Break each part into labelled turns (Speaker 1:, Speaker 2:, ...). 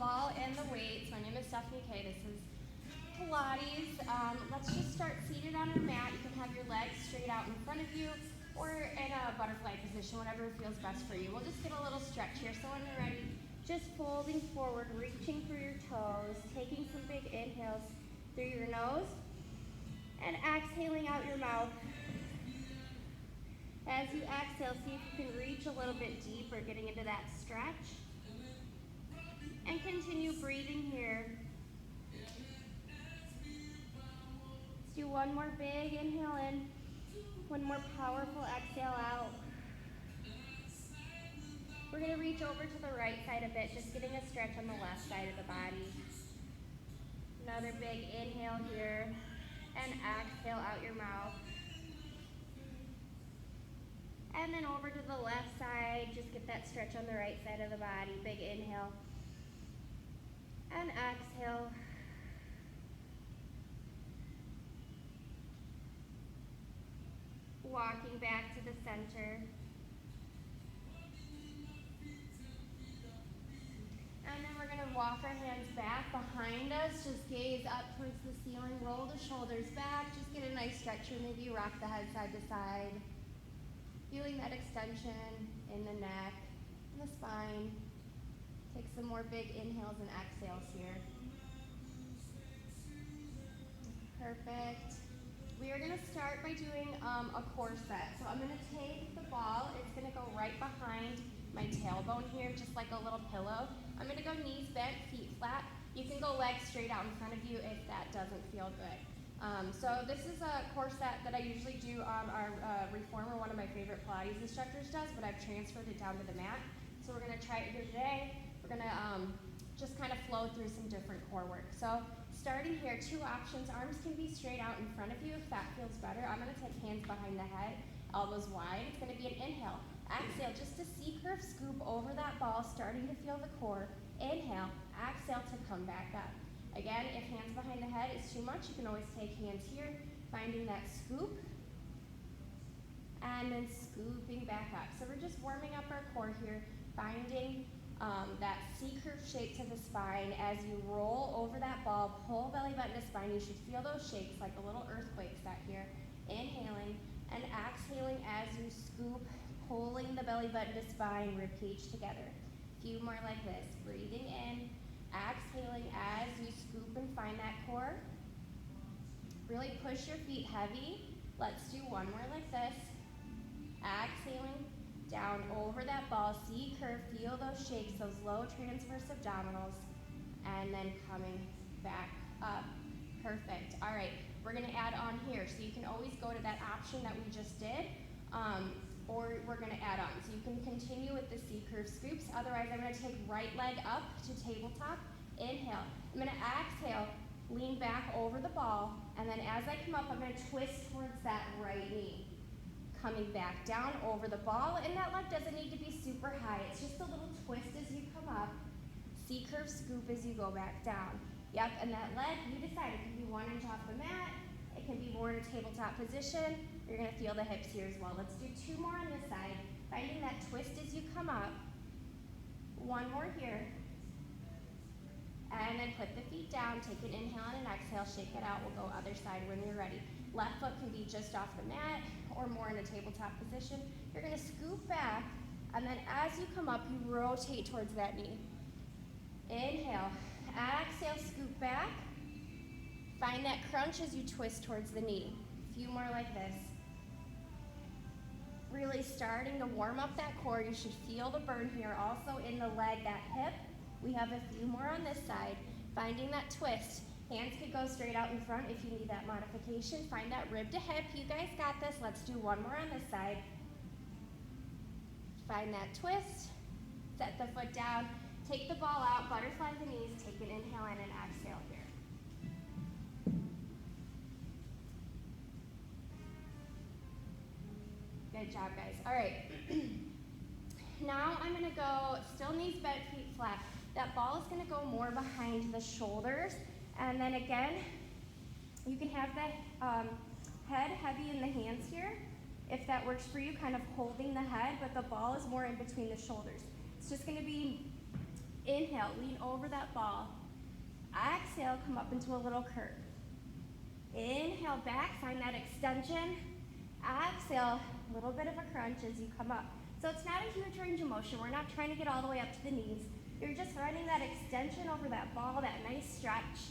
Speaker 1: ball and the weights. My name is Stephanie Kay. This is Pilates. Let's just start seated on our mat. You can have your legs straight out in front of you or in a butterfly position, whatever feels best for you. We'll just get a little stretch here. So when you're ready, just folding forward, reaching for your toes, taking some big inhales through your nose, and exhaling out your mouth. As you exhale, see if you can reach a little bit deeper, getting into that stretch. And continue breathing here. Let's do one more big inhale in, one more powerful exhale out. We're going to reach over to the right side a bit, just getting a stretch on the left side of the body. Another big inhale here, and exhale out your mouth. And then over to the left side, just get that stretch on the right side of the body. Big inhale, and exhale. Walking back to the center. And then we're going to walk our hands back behind us. Just gaze up towards the ceiling. Roll the shoulders back. Just get a nice stretch here. Maybe you rock the head side to side. Feeling that extension in the neck and the spine. Take some more big inhales and exhales here. Perfect. We are going to start by doing a core set. So I'm going to take the ball. It's going to go right behind my tailbone here, just like a little pillow. I'm going to go knees bent, feet flat. You can go legs straight out in front of you if that doesn't feel good. So this is a core set that I usually do on our reformer, one of my favorite Pilates instructors does, but I've transferred it down to the mat. So we're going to try it here today. We're going to just kind of flow through some different core work. So starting here, two options. Arms can be straight out in front of you if that feels better. I'm going to take hands behind the head, elbows wide. It's going to be an inhale. Exhale, just a C-curve scoop over that ball, starting to feel the core. Inhale, exhale to come back up. Again, if hands behind the head is too much, you can always take hands here, finding that scoop, and then scooping back up. So we're just warming up our core here, finding that C-curve shape to the spine. As you roll over that ball, pull belly button to spine. You should feel those shakes like a little earthquake set here. Inhaling and exhaling as you scoop, pulling the belly button to spine, rib cage together. A few more like this. Breathing in, exhaling as you scoop and find that core. Really push your feet heavy. Let's do one more like this. Exhaling down over that ball, C-curve, feel those shakes, those low transverse abdominals, and then coming back up. Perfect. All right, we're gonna add on here. So you can always go to that option that we just did, or we're gonna add on. So you can continue with the C-curve scoops. Otherwise, I'm gonna take right leg up to tabletop. Inhale. I'm gonna exhale, lean back over the ball, and then as I come up, I'm gonna twist towards that right knee. Coming back down over the ball, and that leg doesn't need to be super high. It's just a little twist as you come up. C-curve scoop as you go back down. Yep, and that leg, you decide. It can be 1 inch off the mat. It can be more in a tabletop position. You're gonna feel the hips here as well. Let's do 2 more on this side. Finding that twist as you come up. 1 more here. And then put the feet down, take an inhale and an exhale, shake it out. We'll go other side when you're ready. Left foot can be just off the mat or more in a tabletop position. You're gonna scoop back, and then as you come up, you rotate towards that knee. Inhale, exhale, scoop back. Find that crunch as you twist towards the knee. A few more like this. Really starting to warm up that core. You should feel the burn here. Also in the leg, that hip. We have a few more on this side. Finding that twist. Hands could go straight out in front if you need that modification. Find that rib to hip. You guys got this. Let's do 1 more on this side. Find that twist. Set the foot down. Take the ball out. Butterfly the knees. Take an inhale and an exhale here. Good job, guys. All right. Now I'm going to go still knees bent, feet flat. That ball is going to go more behind the shoulders. And then again, you can have the head heavy in the hands here. If that works for you, kind of holding the head, but the ball is more in between the shoulders. It's just going to be Inhale, lean over that ball. Exhale, come up into a little curve. Inhale back, find that extension. Exhale, a little bit of a crunch as you come up. So it's not a huge range of motion. We're not trying to get all the way up to the knees. You're just finding that extension over that ball, that nice stretch.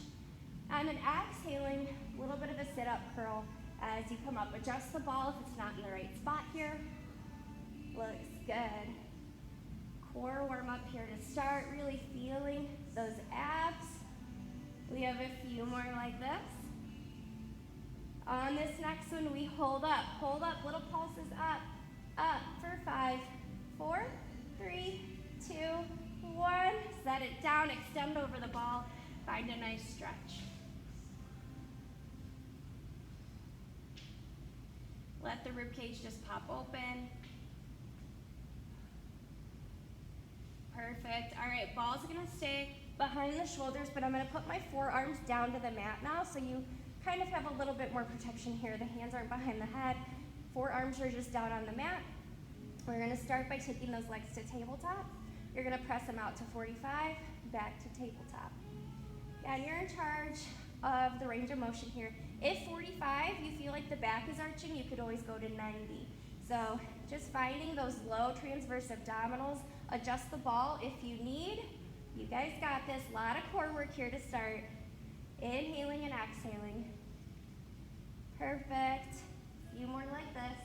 Speaker 1: And then exhaling, a little bit of a sit-up curl as you come up. Adjust the ball if it's not in the right spot here. Looks good. Core warm up here to start, really feeling those abs. We have a few more like this. On this next one, we hold up, little pulses up for 5, 4, 3, 2, 1. Set it down, extend over the ball, find a nice stretch. Let the rib cage just pop open. Perfect. All right, ball's gonna stay behind the shoulders, but I'm gonna put my forearms down to the mat now, so you kind of have a little bit more protection here. The hands aren't behind the head. Forearms are just down on the mat. We're gonna start by taking those legs to tabletop. You're gonna press them out to 45, back to tabletop. And you're in charge of the range of motion here. If 45, you feel like the back is arching, you could always go to 90. So just finding those low transverse abdominals. Adjust the ball if you need. You guys got this. A lot of core work here to start. Inhaling and exhaling. Perfect. A few more like this.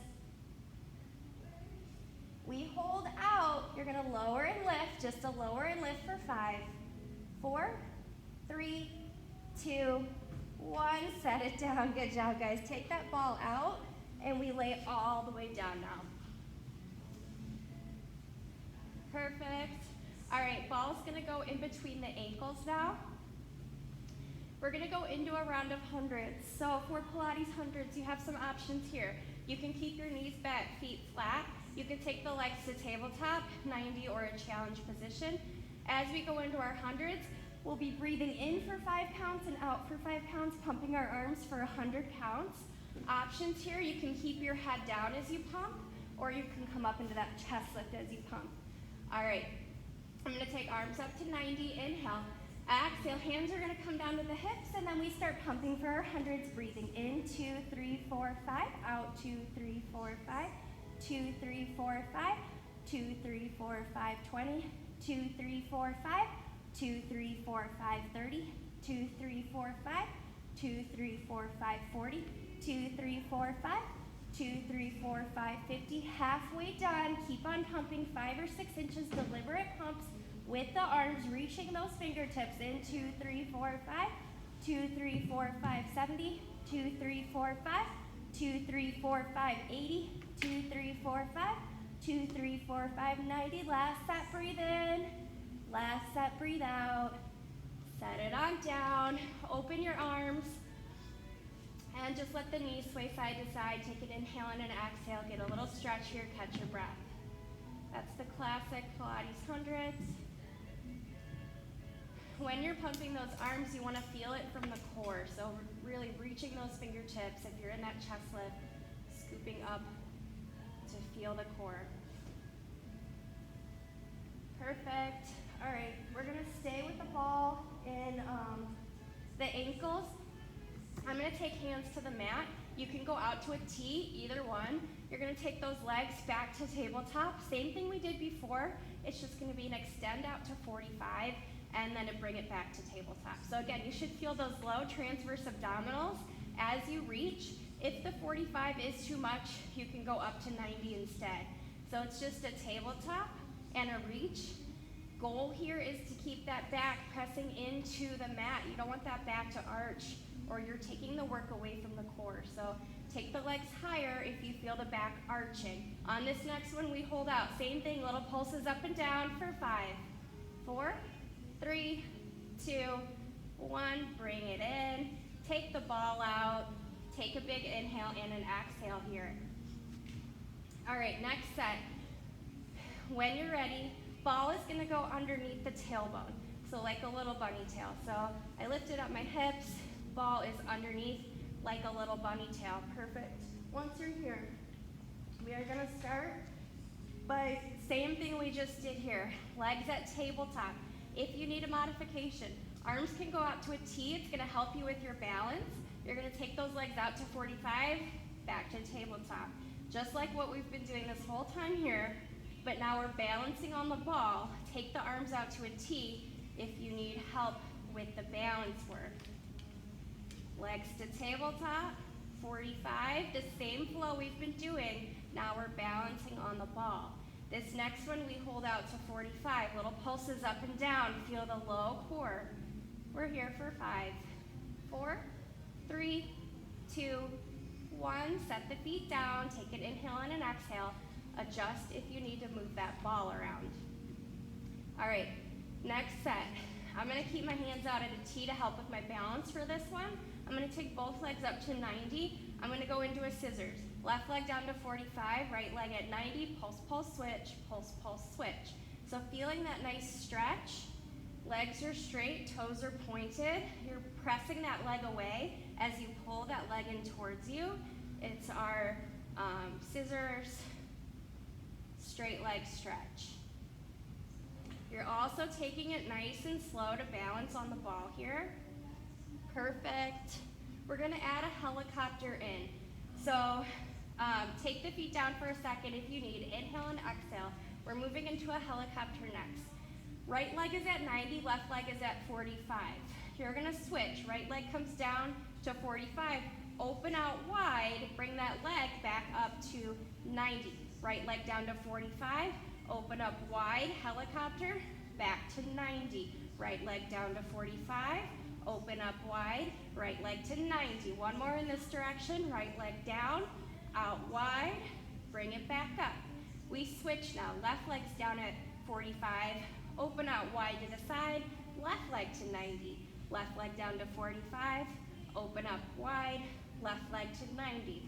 Speaker 1: We hold out. You're going to lower and lift. Just a lower and lift for 5, 4, 3, 2, 1. Set it down. Good job, guys. Take that ball out, and we lay it all the way down now. Perfect. All right, ball's gonna go in between the ankles now. We're gonna go into a round of hundreds. So for Pilates hundreds, you have some options here. You can keep your knees back, feet flat. You can take the legs to tabletop, 90 or a challenge position. As we go into our hundreds, we'll be breathing in for 5 counts and out for 5 counts, pumping our arms for 100 counts. Options here, you can keep your head down as you pump, or you can come up into that chest lift as you pump. All right, I'm gonna take arms up to 90, inhale. Exhale, hands are gonna come down to the hips, and then we start pumping for our hundreds, breathing in, 2, 3, 4, 5, out, 2, 3, 4, 5, 2, 3, 4, 5, 2, 3, 4, 5, 20, 2, 3, 4, 5, 2, 3, 4, 5, 30, 2, 3, 4, 5, 2, 3, 4, 5, 40, 2, 3, 4, 5, 2, 3, 4, 5, 50. Halfway done. Keep on pumping 5 or 6 inches, deliberate pumps with the arms, reaching those fingertips in 2, 3, 4, 5, 2, 3, 4, 5, 70, 2, 3, 4, 5, 2, 3, 4, 5, 80, 2, 3, 4, 5, 2, 3, 4, 5, 90. Last set, breathe in. Last set, breathe out. Set it on down. Open your arms. And just let the knees sway side to side. Take an inhale and an exhale. Get a little stretch here. Catch your breath. That's the classic Pilates hundreds. When you're pumping those arms, you want to feel it from the core. So really reaching those fingertips. If you're in that chest lift, scooping up to feel the core. Perfect. All right, we're going to stay with the ball in the ankles. I'm going to take hands to the mat. You can go out to a T, either one. You're going to take those legs back to tabletop. Same thing we did before. It's just going to be an extend out to 45 and then to bring it back to tabletop. So again, you should feel those low transverse abdominals as you reach. If the 45 is too much, you can go up to 90 instead. So it's just a tabletop and a reach. Goal here is to keep that back pressing into the mat. You don't want that back to arch, or you're taking the work away from the core. So take the legs higher if you feel the back arching. On this next one, we hold out. Same thing, little pulses up and down for 5, 4, 3, 2, 1. Bring it in. Take the ball out. Take a big inhale and an exhale here. All right, next set. When you're ready, ball is gonna go underneath the tailbone. So like a little bunny tail. So I lifted up my hips. Ball is underneath like a little bunny tail. Perfect. Once you're here, we are going to start by same thing we just did here. Legs at tabletop. If you need a modification, arms can go out to a T. It's gonna help you with your balance. You're gonna take those legs out to 45, back to tabletop. Just like what we've been doing this whole time here, but now we're balancing on the ball. Take the arms out to a T if you need help with the balance work. Legs to tabletop, 45, the same flow we've been doing. Now we're balancing on the ball. This next one we hold out to 45, little pulses up and down. Feel the low core. We're here for 5, 4, 3, 2, 1. Set the feet down, take an inhale and an exhale. Adjust if you need to move that ball around. All right, next set. I'm gonna keep my hands out at a T to help with my balance for this one. I'm gonna take both legs up to 90. I'm gonna go into a scissors. Left leg down to 45, right leg at 90, pulse, pulse, switch, pulse, pulse, switch. So feeling that nice stretch, legs are straight, toes are pointed. You're pressing that leg away as you pull that leg in towards you. It's our scissors, straight leg stretch. You're also taking it nice and slow to balance on the ball here. Perfect. We're gonna add a helicopter in. So take the feet down for a second if you need. Inhale and exhale. We're moving into a helicopter next. Right leg is at 90, left leg is at 45. You're gonna switch. Right leg comes down to 45. Open out wide, bring that leg back up to 90. Right leg down to 45, open up wide, helicopter, back to 90. Right leg down to 45, open up wide, right leg to 90. One more in this direction, right leg down, out wide, bring it back up. We switch now, left leg's down at 45, open out wide to the side, left leg to 90. Left leg down to 45, open up wide, left leg to 90.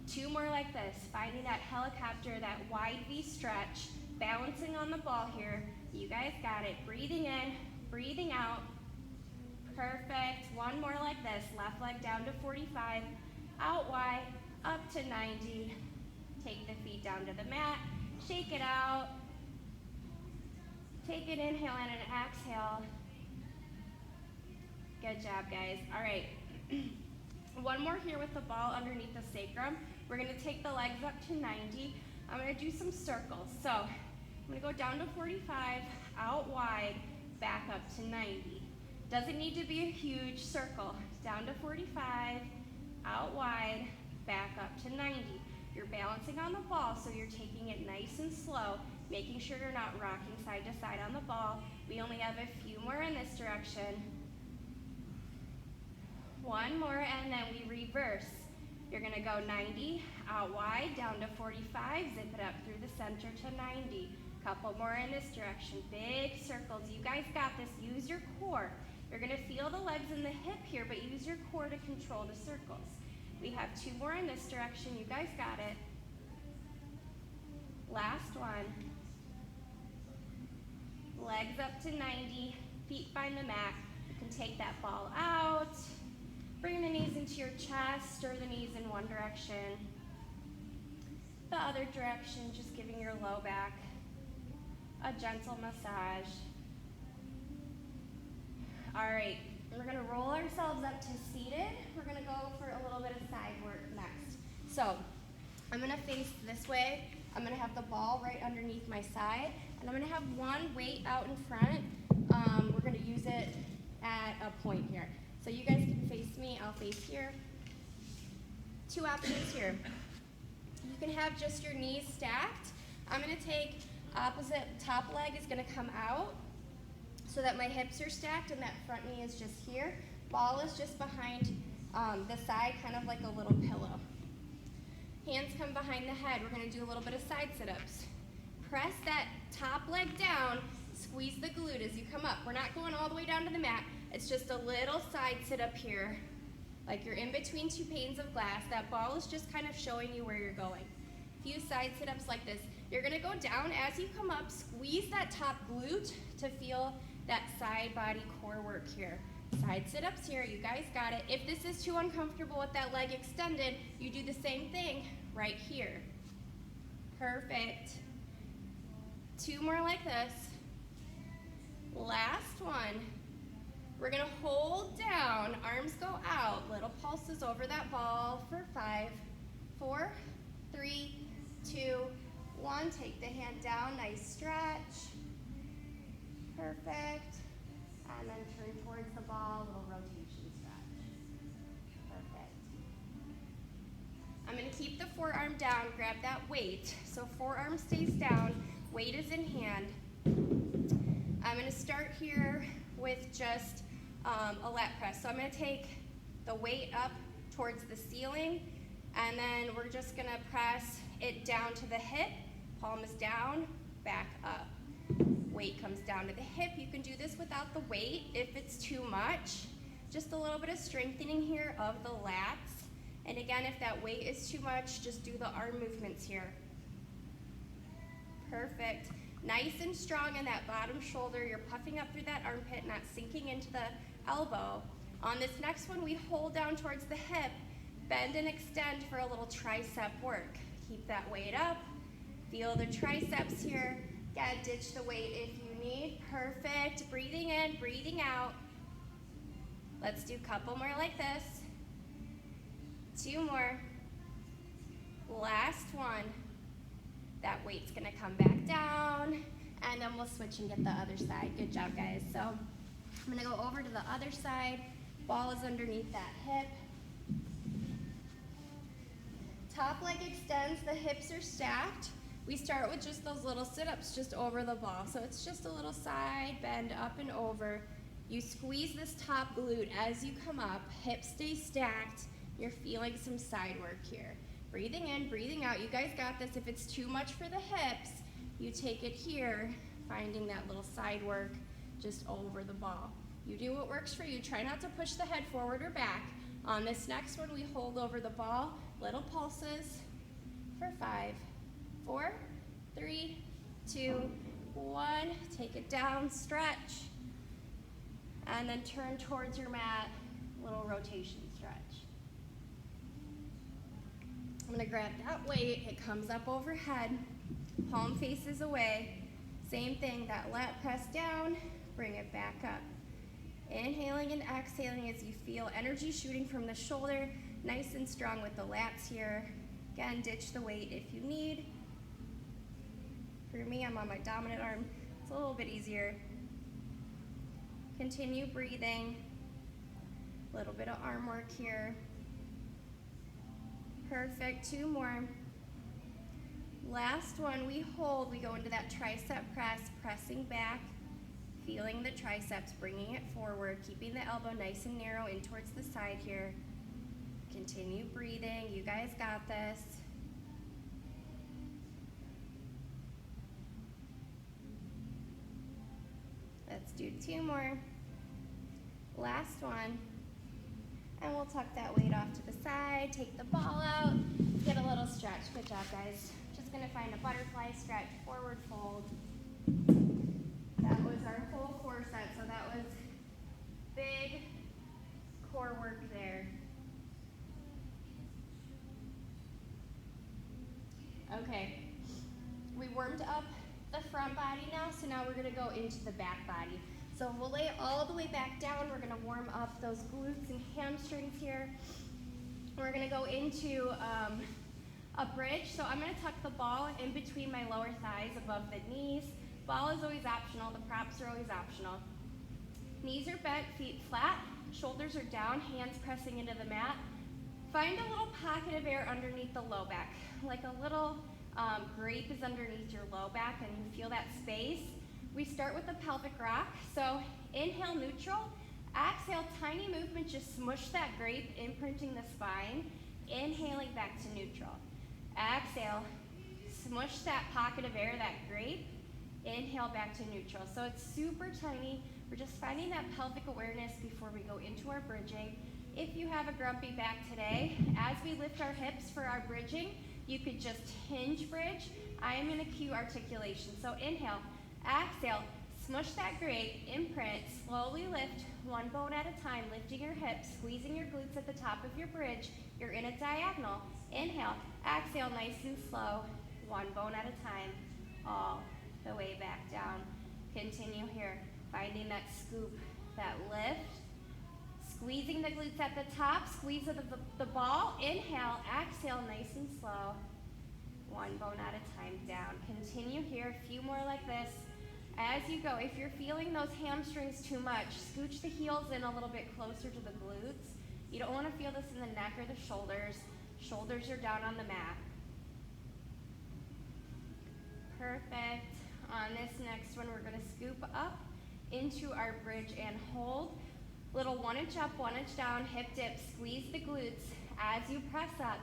Speaker 1: 2 more like this, finding that helicopter, that wide V stretch, balancing on the ball here. You guys got it. Breathing in, breathing out. Perfect. 1 more like this, left leg down to 45, out wide, up to 90. Take the feet down to the mat, shake it out. Take an inhale and an exhale. Good job, guys. All right. 1 more here with the ball underneath the sacrum. We're gonna take the legs up to 90. I'm gonna do some circles. So I'm gonna go down to 45, out wide, back up to 90. Doesn't need to be a huge circle. Down to 45, out wide, back up to 90. You're balancing on the ball, so you're taking it nice and slow, making sure you're not rocking side to side on the ball. We only have a few more in this direction. 1 more, and then we reverse. You're gonna go 90, out wide, down to 45, zip it up through the center to 90. Couple more in this direction, big circles. You guys got this, use your core. You're gonna feel the legs in the hip here, but use your core to control the circles. We have 2 more in this direction, you guys got it. Last one. Legs up to 90, feet find the mat. You can take that ball out. Bring the knees into your chest, stir the knees in one direction. The other direction, just giving your low back a gentle massage. All right, we're gonna roll ourselves up to seated. We're gonna go for a little bit of side work next. So I'm gonna face this way. I'm gonna have the ball right underneath my side, and I'm gonna have one weight out in front. We're gonna use it at a point here. So you guys can face me, I'll face here. 2 options here. You can have just your knees stacked. I'm gonna take opposite top leg is gonna come out so that my hips are stacked and that front knee is just here. Ball is just behind the side, kind of like a little pillow. Hands come behind the head. We're gonna do a little bit of side sit-ups. Press that top leg down, squeeze the glute as you come up. We're not going all the way down to the mat. It's just a little side sit-up here, like you're in between 2 panes of glass. That ball is just kind of showing you where you're going. Few side sit-ups like this. You're gonna go down as you come up, squeeze that top glute to feel that side body core work here. Side sit-ups here, you guys got it. If this is too uncomfortable with that leg extended, you do the same thing right here. Perfect. 2 more like this. Last one. We're gonna hold down, arms go out, little pulses over that ball for 5, 4, 3, 2, 1. Take the hand down, nice stretch. Perfect. And then turn towards the ball, little rotation stretch. Perfect. I'm gonna keep the forearm down, grab that weight. So forearm stays down, weight is in hand. I'm gonna start here with just a lat press. So I'm gonna take the weight up towards the ceiling, and then we're just gonna press it down to the hip, palm is down, back up. Weight comes down to the hip. You can do this without the weight if it's too much. Just a little bit of strengthening here of the lats. And again, if that weight is too much, just do the arm movements here. Perfect. Nice and strong in that bottom shoulder. You're puffing up through that armpit, not sinking into the elbow. On this next one, we hold down towards the hip, bend and extend for a little tricep work. Keep that weight up. Feel the triceps here. Again, ditch the weight if you need. Perfect. Breathing in, breathing out. Let's do a couple more like this. 2 more. Last one. That weight's gonna come back down, and then we'll switch and get the other side. Good job, guys. So I'm gonna go over to the other side. Ball is underneath that hip. Top leg extends, the hips are stacked. We start with just those little sit-ups just over the ball. So it's just a little side bend up and over. You squeeze this top glute as you come up, hips stay stacked. You're feeling some side work here. Breathing in, breathing out. You guys got this. If it's too much for the hips, you take it here, finding that little side work just over the ball. You do what works for you. Try not to push the head forward or back. On this next one, we hold over the ball, little pulses for 5, 4, 3, 2, 1. Take it down, stretch, and then turn towards your mat, little rotation stretch. I'm gonna grab that weight, it comes up overhead, palm faces away. Same thing, that lat press down, bring it back up. Inhaling and exhaling as you feel energy shooting from the shoulder, nice and strong with the lats here. Again, ditch the weight if you need. For me, I'm on my dominant arm, it's a little bit easier. Continue breathing, a little bit of arm work here. Perfect, 2 more. Last one, we hold, we go into that tricep press, pressing back, feeling the triceps, bringing it forward, keeping the elbow nice and narrow in towards the side here. Continue breathing, you guys got this. Let's do 2 more. Last one. And we'll tuck that weight off to the side, take the ball out, get a little stretch. Good job, guys. Just gonna find a butterfly stretch, forward fold. That was our whole core set, so that was big core work there. Okay, we warmed up the front body now, so now we're gonna go into the back body. So we'll lay all the way back down. We're gonna warm up those glutes and hamstrings here. We're gonna go into a bridge. So I'm gonna tuck the ball in between my lower thighs above the knees. Ball is always optional, the props are always optional. Knees are bent, feet flat, shoulders are down, hands pressing into the mat. Find a little pocket of air underneath the low back, like a little grape is underneath your low back, and you feel that space. We start with the pelvic rock. So inhale, neutral. Exhale, tiny movement, just smush that grape, imprinting the spine. Inhaling back to neutral. Exhale, smush that pocket of air, that grape. Inhale back to neutral. So it's super tiny. We're just finding that pelvic awareness before we go into our bridging. If you have a grumpy back today, as we lift our hips for our bridging, you could just hinge bridge. I am gonna cue articulation. So inhale, exhale, smush that grape, imprint, slowly lift, one bone at a time, lifting your hips, squeezing your glutes at the top of your bridge. You're in a diagonal. Inhale, exhale, nice and slow, one bone at a time, all the way back down. Continue here. Finding that scoop, that lift. Squeezing the glutes at the top, squeeze the ball. Inhale, exhale, nice and slow. One bone at a time down. Continue here, a few more like this. As you go, if you're feeling those hamstrings too much, scooch the heels in a little bit closer to the glutes. You don't want to feel this in the neck or the shoulders. Shoulders are down on the mat. Perfect. On this next one, we're going to scoop up into our bridge and hold. Little 1 inch up, 1 inch down, hip dip. Squeeze the glutes as you press up.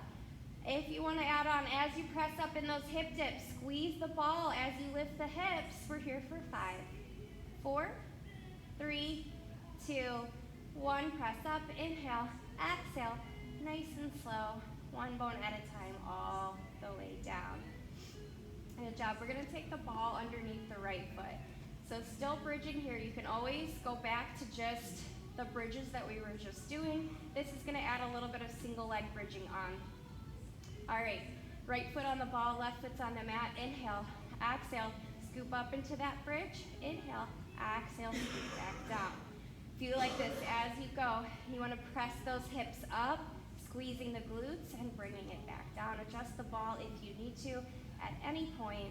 Speaker 1: If you want to add on, as you press up in those hip dips, squeeze the ball as you lift the hips. We're here for 5, 4, 3, 2, 1. Press up, inhale, exhale, nice and slow. One bone at a time, all the way down. Good job. We're going to take the ball underneath the right foot. So still bridging here. You can always go back to just the bridges that we were just doing. This is going to add a little bit of single leg bridging on. All right, right foot on the ball, left foot's on the mat. Inhale, exhale, scoop up into that bridge. Inhale, exhale, scoop back down. Feel like this as you go. You want to press those hips up, squeezing the glutes and bringing it back down. Adjust the ball if you need to at any point.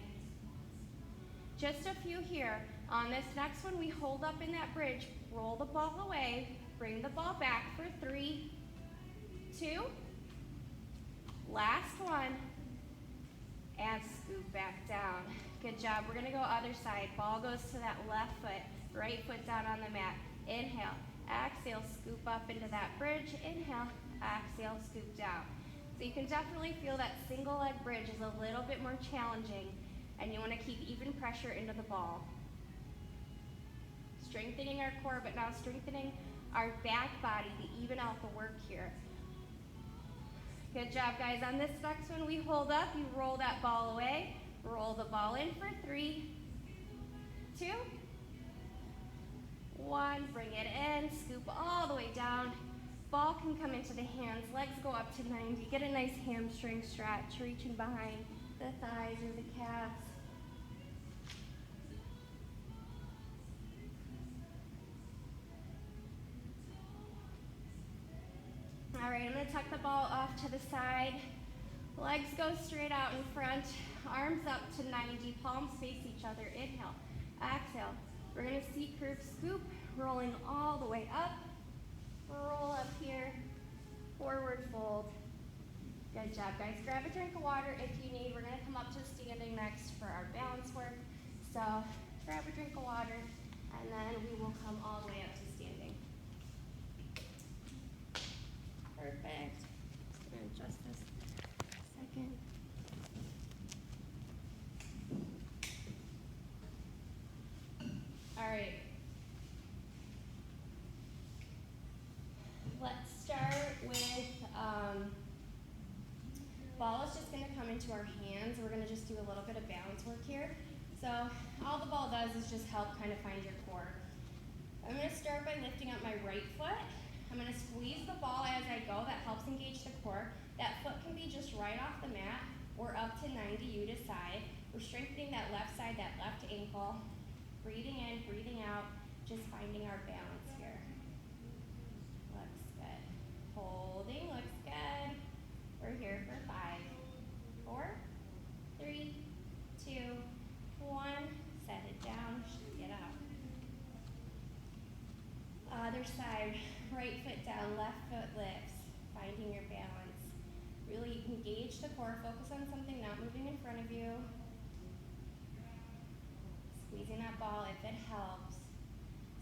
Speaker 1: Just a few here. On this next one, we hold up in that bridge, roll the ball away, bring the ball back for 3, 2, last one, and scoop back down. Good job. We're gonna go other side. Ball goes to that left foot, right foot down on the mat. Inhale, exhale, scoop up into that bridge. Inhale, exhale, scoop down. So you can definitely feel that single leg bridge is a little bit more challenging, and you want to keep even pressure into the ball. Strengthening our core, but now strengthening our back body to even out the work here. Good job, guys. On this next one, we hold up. You roll that ball away. Roll the ball in for 3, 2, 1. Bring it in. Scoop all the way down. Ball can come into the hands. Legs go up to 90. Get a nice hamstring stretch, reaching behind the thighs or the calves. All right, I'm going to tuck the ball off to the side. Legs go straight out in front. Arms up to 90. Palms face each other. Inhale, exhale. We're going to see curve scoop, rolling all the way up. Roll up here. Forward fold. Good job, guys. Grab a drink of water if you need. We're going to come up to standing next for our balance work. So grab a drink of water, and then we will come all the way up to standing. Perfect. Just going to adjust this a second. All right. Let's start with, ball is just going to come into our hands. We're going to just do a little bit of balance work here. So all the ball does is just help kind of find your core. I'm going to start by lifting up my right foot. I'm going to squeeze the ball as I go. That helps engage the core. That foot can be just right off the mat or up to 90, you decide. We're strengthening that left side, that left ankle. Breathing in, breathing out, just finding our balance here. Looks good. Holding, looks good. We're here for 5, 4, 3, 2, 1. Set it down, shake it out. Other side, right foot down, left foot lifts. Finding your balance. Really engage the core, focus on something not moving in front of you. Squeezing that ball if it helps.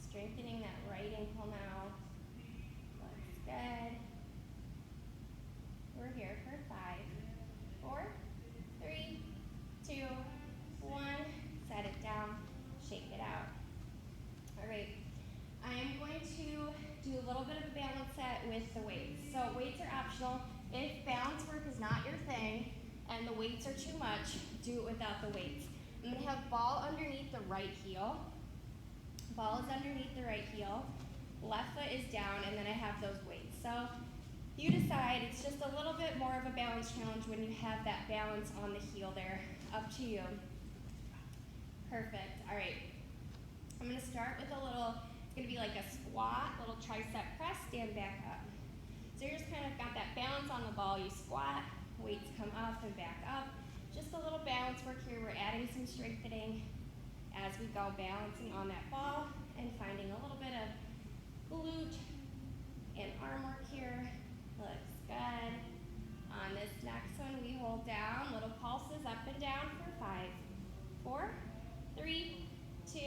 Speaker 1: Strengthening that right ankle now. Looks good. We're here for 5, 4, 3, 2, 1. Set it down, shake it out. All right, I am going to do a little bit of a balance set with the weights. So weights are optional. If balance work is not your thing and the weights are too much, do it without the weights. I'm going to have ball underneath the right heel. Ball is underneath the right heel. Left foot is down, and then I have those weights. So you decide. It's just a little bit more of a balance challenge when you have that balance on the heel there. Up to you. Perfect. All right. I'm gonna start with a little, it's gonna be like a squat, little tricep press, stand back up. So you're just kind of got that balance on the ball. You squat, weights come up and back up. Just a little balance work here. We're adding some strengthening as we go, balancing on that ball and finding a little bit of glute and arm work here. Looks good. On this next one, we hold down, little pulses up and down for 5, 4, 3, 2,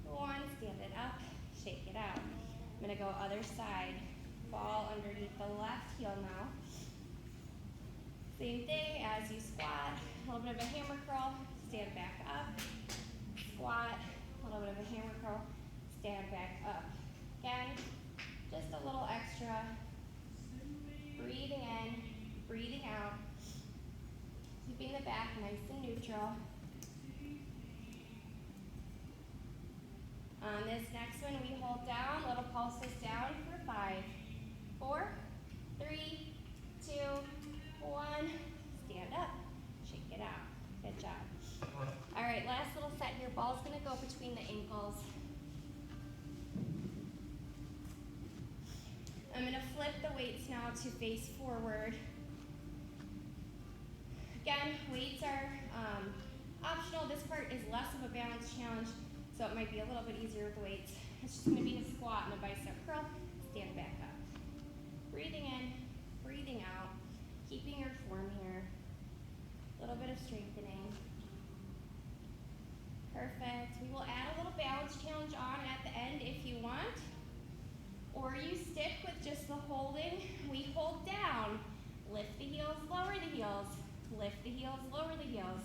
Speaker 1: 1. Stand it up, shake it out. I'm gonna go other side. Ball underneath the left heel now. Same thing as you squat, a little bit of a hammer curl, stand back up. Squat, a little bit of a hammer curl, stand back up. Again, just a little extra. Breathing in, breathing out. Keeping the back nice and neutral. On this next one, we hold down, little pulses down for 5, 4, 3, 2, 1. Stand up, shake it out. Good job. All right, last little set here. Ball's gonna go between the ankles. I'm gonna flip the weights now to face forward. Again, weights are optional. This part is less of a balance challenge, so it might be a little bit easier with the weights. It's just gonna be a squat and a bicep curl. Stand back up. Breathing in, breathing out, keeping your form here. A little bit of strengthening. Perfect. We will add a little balance challenge on at the end if you want. Or you stick with just the holding. We hold down. Lift the heels, lower the heels. Lift the heels, lower the heels.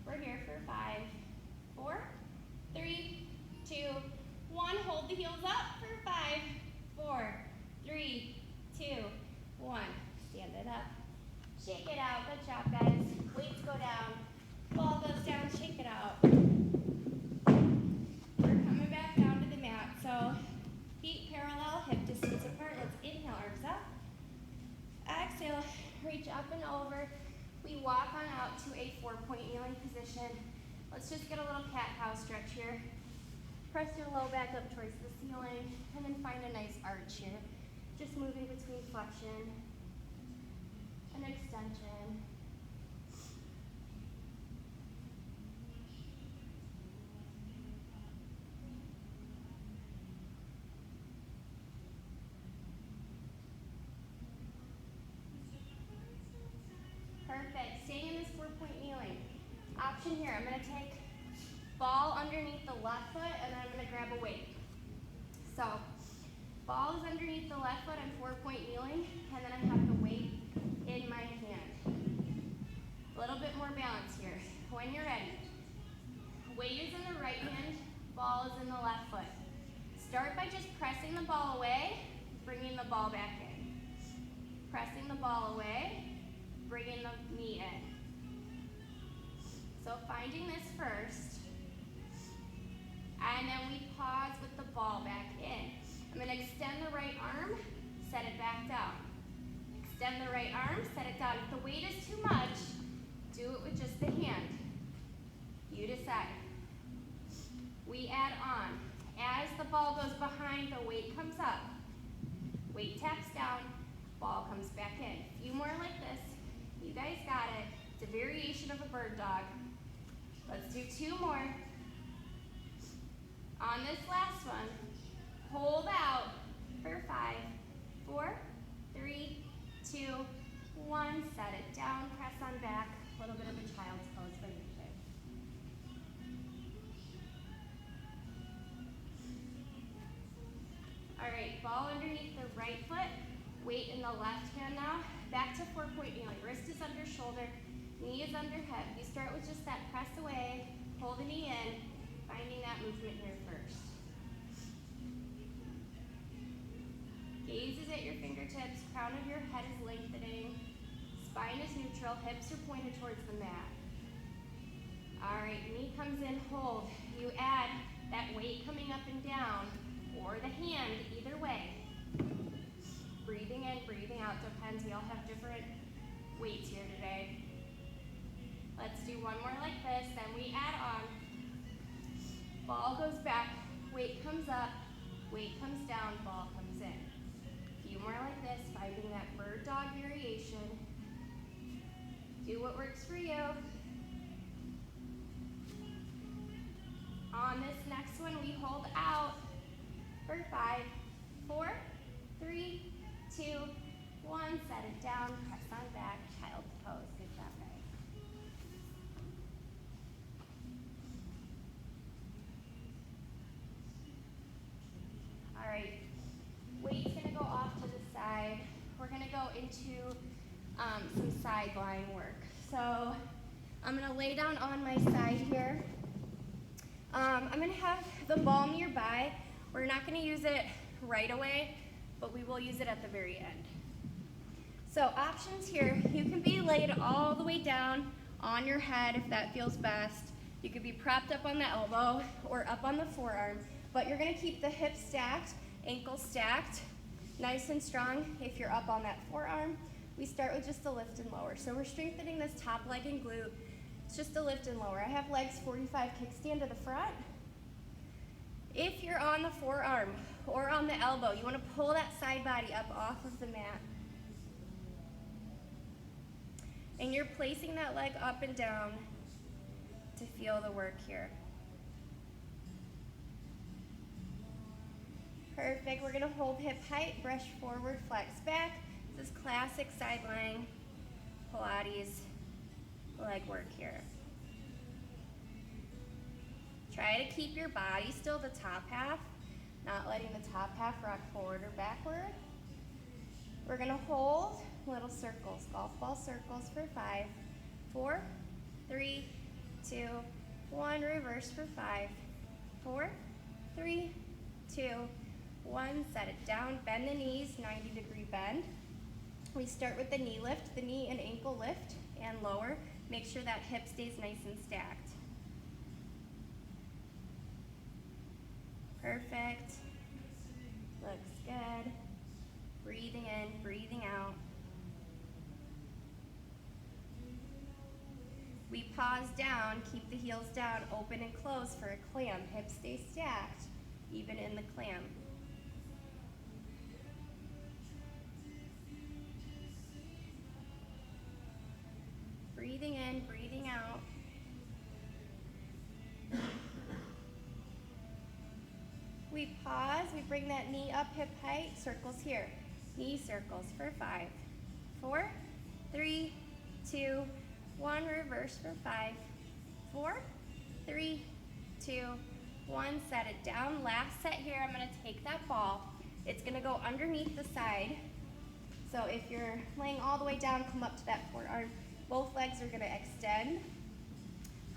Speaker 1: We're here for 5, 4, 3, 2, 1. Hold the heels up for 5, 4, 3, 2, 1. Stand it up. Shake it out. Good job, guys. Weights go down. Ball goes down. Shake it out. We're coming back down to the mat. So feet parallel, hip distance apart. Let's inhale, arms up. Exhale, reach up and over. We walk on out to a 4-point kneeling position. Let's just get a little cat-cow stretch here. Press your low back up towards the ceiling, and then find a nice arch here. Just moving between flexion and extension. Perfect. Staying in this 4-point kneeling. Option here, I'm going to take ball underneath the left foot, and then I'm going to grab a weight. So, ball is underneath the left foot, I'm 4-point kneeling, and then I have the weight in my hand. A little bit more balance here. When you're ready, weight is in the right hand, ball is in the left foot. Start by just pressing the ball away, bringing the ball back in. Pressing the ball away, bringing the knee in. So finding this first, and then we pause with the ball back in. I'm going to extend the right arm, set it back down. Extend the right arm, set it down. If the weight is too much, do it with just the hand. You decide. We add on. As the ball goes behind, the weight comes up. Weight taps down, ball comes back in. A few more like this. You guys got it. It's a variation of a bird dog. Let's do 2 more. On this last one, hold out for 5, 4, 3, 2, 1. Set it down, press on back. A little bit of a child's pose for you today. All right, ball underneath the right foot, weight in the left hand now. Back to 4-point kneeling. Wrist is under shoulder, knee is under hip. You start with just that press away, pull the knee in, finding that movement here first. Gaze is at your fingertips, crown of your head is lengthening, spine is neutral, hips are pointed towards the mat. All right, knee comes in, hold. You add that weight coming up and down, or the hand, either way. Breathing in, breathing out, depends. We all have different weights here today. Let's do 1 more like this, then we add on. Ball goes back, weight comes up, weight comes down, ball comes in. A few more like this, finding that bird dog variation. Do what works for you. On this next one, we hold out for 5, 4, 3, 2, 1. Set it down, press on back, child's pose. Good job, guys. All right, weight's gonna go off to the side. We're gonna go into some side lying work. So I'm gonna lay down on my side here. I'm gonna have the ball nearby. We're not gonna use it right away, but we will use it at the very end. So options here, you can be laid all the way down on your head if that feels best. You could be propped up on the elbow or up on the forearm, but you're gonna keep the hips stacked, ankles stacked, nice and strong. If you're up on that forearm, we start with just a lift and lower. So we're strengthening this top leg and glute. It's just a lift and lower. I have legs 45 kickstand to the front. If you're on the forearm or on the elbow, you want to pull that side body up off of the mat. And you're placing that leg up and down to feel the work here. Perfect. We're going to hold hip height, brush forward, flex back. This is classic side lying Pilates leg work here. Try to keep your body still the top half, not letting the top half rock forward or backward. We're gonna hold little circles, golf ball circles for 5, 4, 3, 2, 1. Reverse for 5, 4, 3, 2, 1. Set it down, bend the knees, 90-degree bend. We start with the knee lift, the knee and ankle lift and lower. Make sure that hip stays nice and stacked. Perfect. Looks good. Breathing in, breathing out. We pause down, keep the heels down, open and close for a clam. Hips stay stacked, even in the clam. Breathing in, breathing out. We pause, we bring that knee up hip height, circles here. Knee circles for 5, 4, 3, 2, 1. Reverse for 5, 4, 3, 2, 1. Set it down. Last set here, I'm gonna take that ball. It's gonna go underneath the side. So if you're laying all the way down, come up to that forearm. Both legs are gonna extend.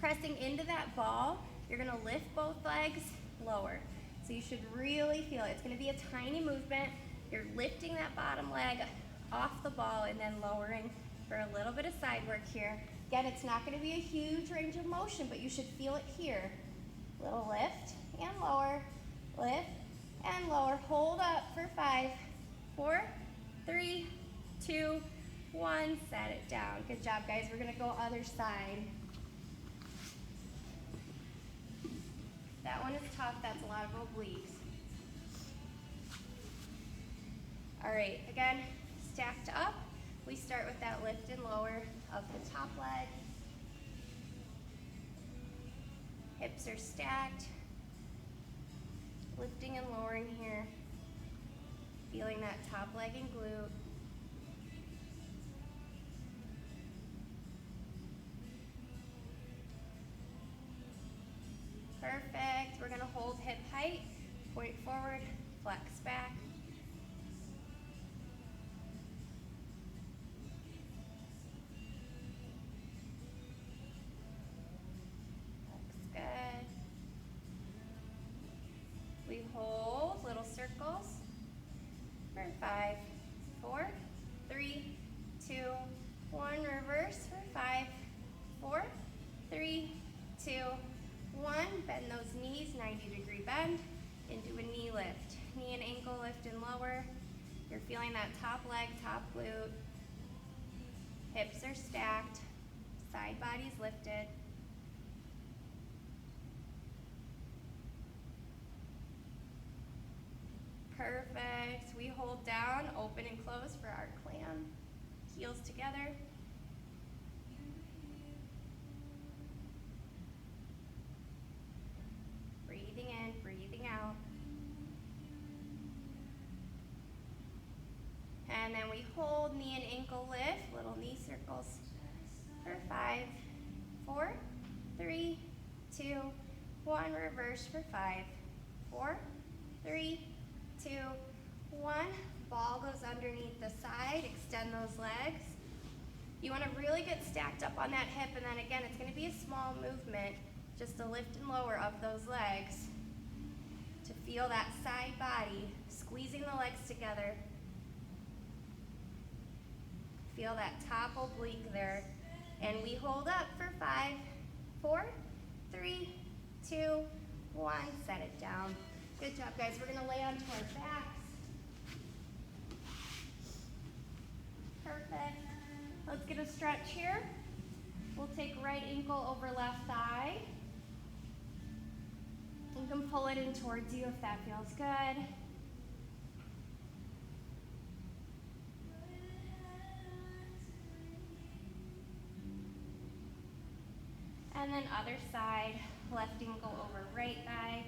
Speaker 1: Pressing into that ball, you're gonna lift both legs, lower. So you should really feel it. It's gonna be a tiny movement. You're lifting that bottom leg off the ball and then lowering for a little bit of side work here. Again, it's not gonna be a huge range of motion, but you should feel it here. Little lift and lower, lift and lower. Hold up for 5, 4, 3, 2, 1. Set it down. Good job, guys. We're gonna go other side. That one is tough. That's a lot of obliques. All right, again, stacked up. We start with that lift and lower of the top leg. Hips are stacked. Lifting and lowering here. Feeling that top leg and glute. Perfect. We're gonna hold hip height, point forward, flex back. Looks good. We hold little circles for 5, 4, 3, 2, 1. Reverse for 5, 4, 3, 2, 1. Bend those knees, 90-degree bend, into a knee lift. Knee and ankle lift and lower. You're feeling that top leg, top glute. Hips are stacked, side body's lifted. Perfect. We hold down, open and close for our clam. Heels together. Breathing in, breathing out. And then we hold, knee and ankle lift, little knee circles for 5, 4, 3, 2, 1. Reverse for 5, 4, 3, 2, 1. Ball goes underneath the side, extend those legs. You want to really get stacked up on that hip, and then again, it's going to be a small movement, just a lift and lower of those legs to feel that side body, squeezing the legs together. Feel that top oblique there. And we hold up for 5, 4, 3, 2, 1. Set it down. Good job, guys. We're going to lay onto our backs. Perfect. Let's get a stretch here. We'll take right ankle over left thigh. You can pull it in towards you if that feels good. And then other side, left ankle over right thigh.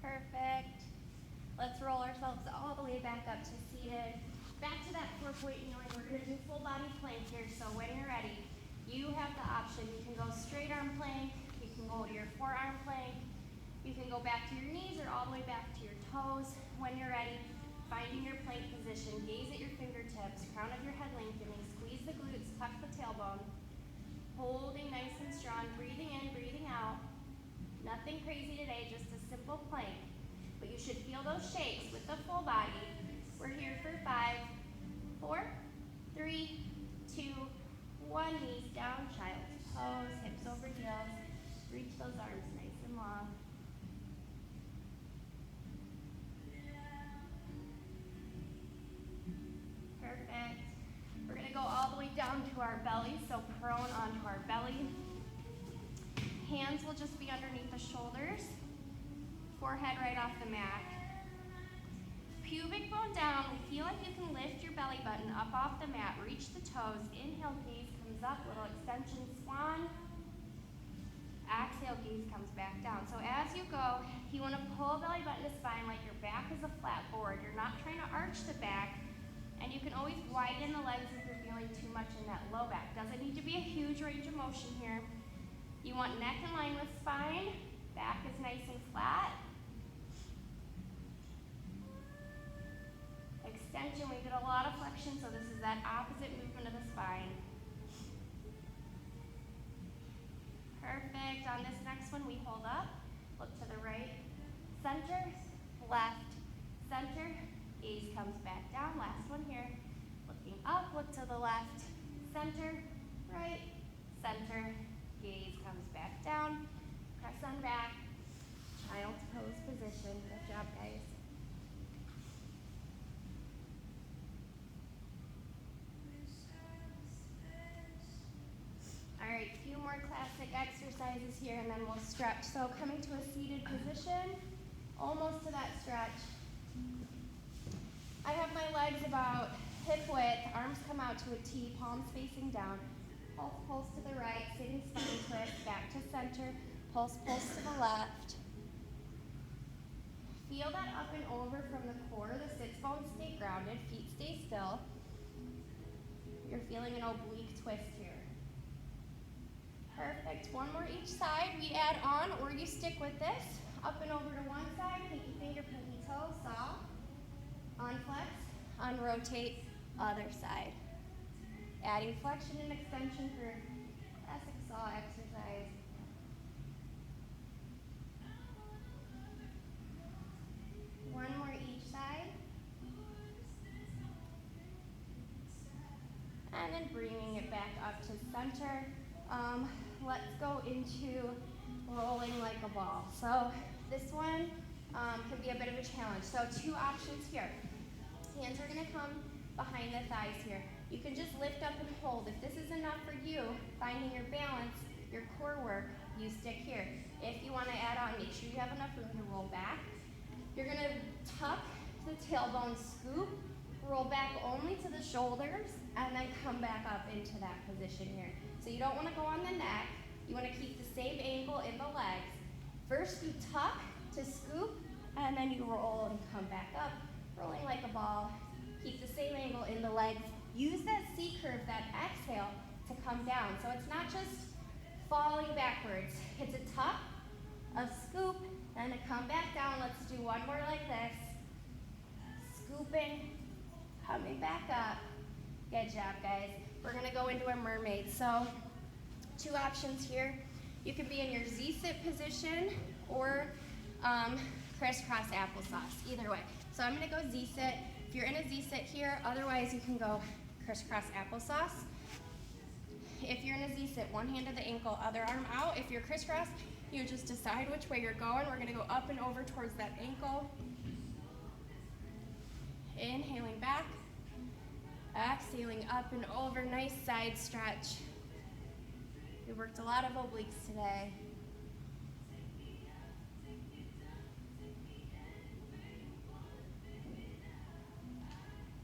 Speaker 1: Perfect. Let's roll ourselves all the way back up to seated. Back to that 4-point kneeling. We're going to do full body plank here, so when you're ready, you have the option. You can go straight arm plank, you can go to your forearm plank, you can go back to your knees or all the way back to your toes. When you're ready, finding your plank position, gaze at your fingertips, crown of your head lengthening, squeeze the glutes, tuck the tailbone, holding nice and strong, breathing in, breathing out. Nothing crazy today, just a simple plank. But you should feel those shakes with the full body. We're here for 5, 4, 3, 2, 1. Knees down, child's pose, hips over heels. Reach those arms nice and long. Perfect. We're going to go all the way down to our belly, so prone onto our belly. Hands will just be underneath the shoulders. Forehead right off the mat. Pubic bone down. Feel like you can lift your belly button up off the mat. Reach the toes. Inhale, gaze comes up. Little extension, swan. Exhale, gaze comes back down. So as you go, you want to pull belly button to spine like your back is a flat board. You're not trying to arch the back. And you can always widen the legs if you're feeling too much in that low back. Doesn't need to be a huge range of motion here. You want neck in line with spine. Back is nice and flat. Extension, we did a lot of flexion, so this is that opposite movement of the spine. Perfect. On this next one, we hold up, look to the right, center, left, center, gaze comes back down. Last one here. Looking up, look to the left, center, right, center, gaze comes back down. Press on back, child's pose position. Good job, guys. All right, a few more classic exercises here and then we'll stretch. So coming to a seated position, almost to that stretch. I have my legs about hip width, arms come out to a T, palms facing down. Pulse to the right, sitting spine twist, back to center, pulse to the left. Feel that up and over from the core, the sits bones stay grounded, feet stay still. You're feeling an oblique twist here. Perfect, one more each side. We add on or you stick with this. Up and over to one side, pinky finger, pinky toe, saw. On flex, on rotate, other side. Adding flexion and extension for classic saw exercise. One more each side. And then bringing it back up to center. Let's go into rolling like a ball. So this one, can be a bit of a challenge. So 2 options here. Hands are going to come behind the thighs here. You can just lift up and hold. If this is enough for you, finding your balance, your core work, you stick here. If you want to add on, make sure you have enough room to roll back. You're going to tuck the tailbone, scoop, roll back only to the shoulders, and then come back up into that position here. So you don't want to go on the neck. You want to keep the same angle in the legs. First you tuck to scoop, and then you roll and come back up, rolling like a ball. Keep the same angle in the legs. Use that C curve, that exhale, to come down. So it's not just falling backwards. It's a tuck, a scoop, and a come back down. Let's do one more like this. Scooping, coming back up. Good job, guys. We're gonna go into a mermaid. So 2 options here. You can be in your Z-sit position or crisscross applesauce, either way. So I'm gonna go Z-sit. If you're in a Z-sit here, otherwise you can go crisscross applesauce. If you're in a Z-sit, one hand to the ankle, other arm out. If you're crisscross, you just decide which way you're going. We're gonna go up and over towards that ankle. Inhaling back, exhaling up and over, nice side stretch. We worked a lot of obliques today.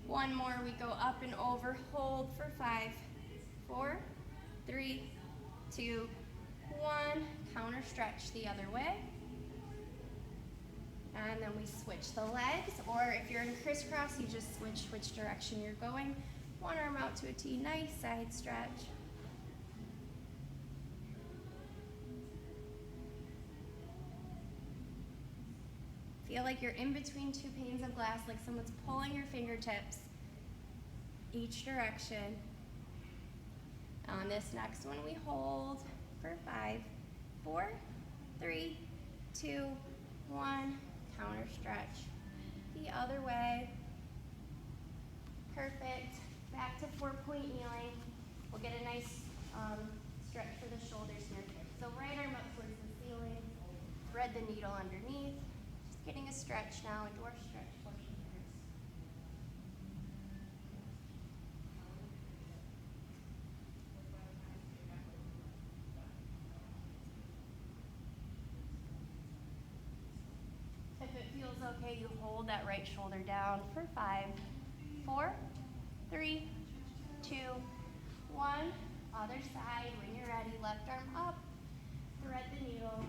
Speaker 1: One more, we go up and over, hold for 5, 4, 3, 2, 1. Counter stretch the other way. And then we switch the legs, or if you're in crisscross, you just switch which direction you're going. One arm out to a T, nice side stretch. Feel like you're in between 2 panes of glass, like someone's pulling your fingertips each direction. On this next one, we hold for 5, 4, 3, 2, 1. Counter stretch the other way. Perfect. Back to 4-point kneeling. We'll get a nice stretch for the shoulders here. So right arm up towards the ceiling. Thread the needle underneath. Just getting a stretch now, a door stretch portion here. If it feels okay, you hold that right shoulder down for 5, 4, 3, 2, 1. Other side, when you're ready, left arm up, thread the needle.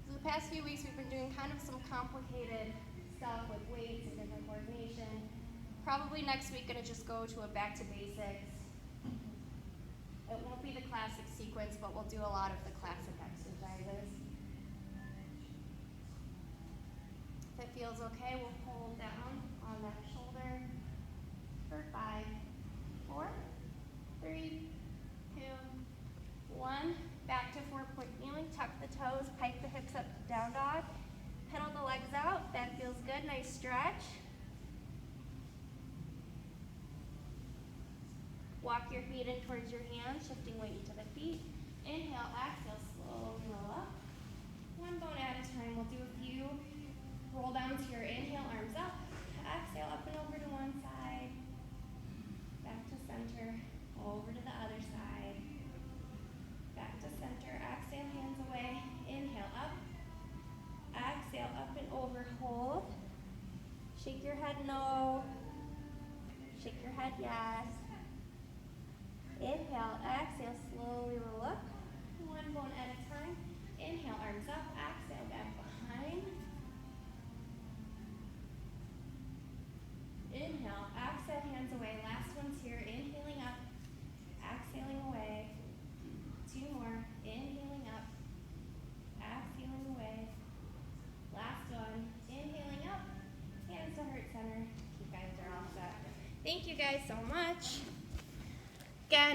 Speaker 1: So the past few weeks we've been doing kind of some complicated stuff with weights and different coordination. Probably next week gonna just go to a back to basics. It won't be the classic sequence, but we'll do a lot of the classic exercises. If it feels okay, we'll hold down on that shoulder for 5, 4, 3, 2, 1. Back to 4-point kneeling. Tuck the toes, pike the hips up, down dog. Pedal the legs out. That feels good. Nice stretch. Walk your feet in towards your hands, shifting weight into the feet. Inhale, exhale, slowly roll up. One bone at a time. We'll do a few roll downs here. Inhale, arms up. Exhale, up and over to one side. Back to center. Over to the other side. Back to center. Exhale, hands away. Inhale, up. Exhale, up and over. Hold. Shake your head no. Shake your head yes. Inhale, exhale, slowly roll up. One bone at a time. Inhale, arms up. Exhale, back behind. Inhale, exhale, hands away. Last one's here. Inhaling up, exhaling away. 2 more. Inhaling up, exhaling away. Last one. Inhaling up, hands to heart center. You guys are all set. Thank you guys so much. Again.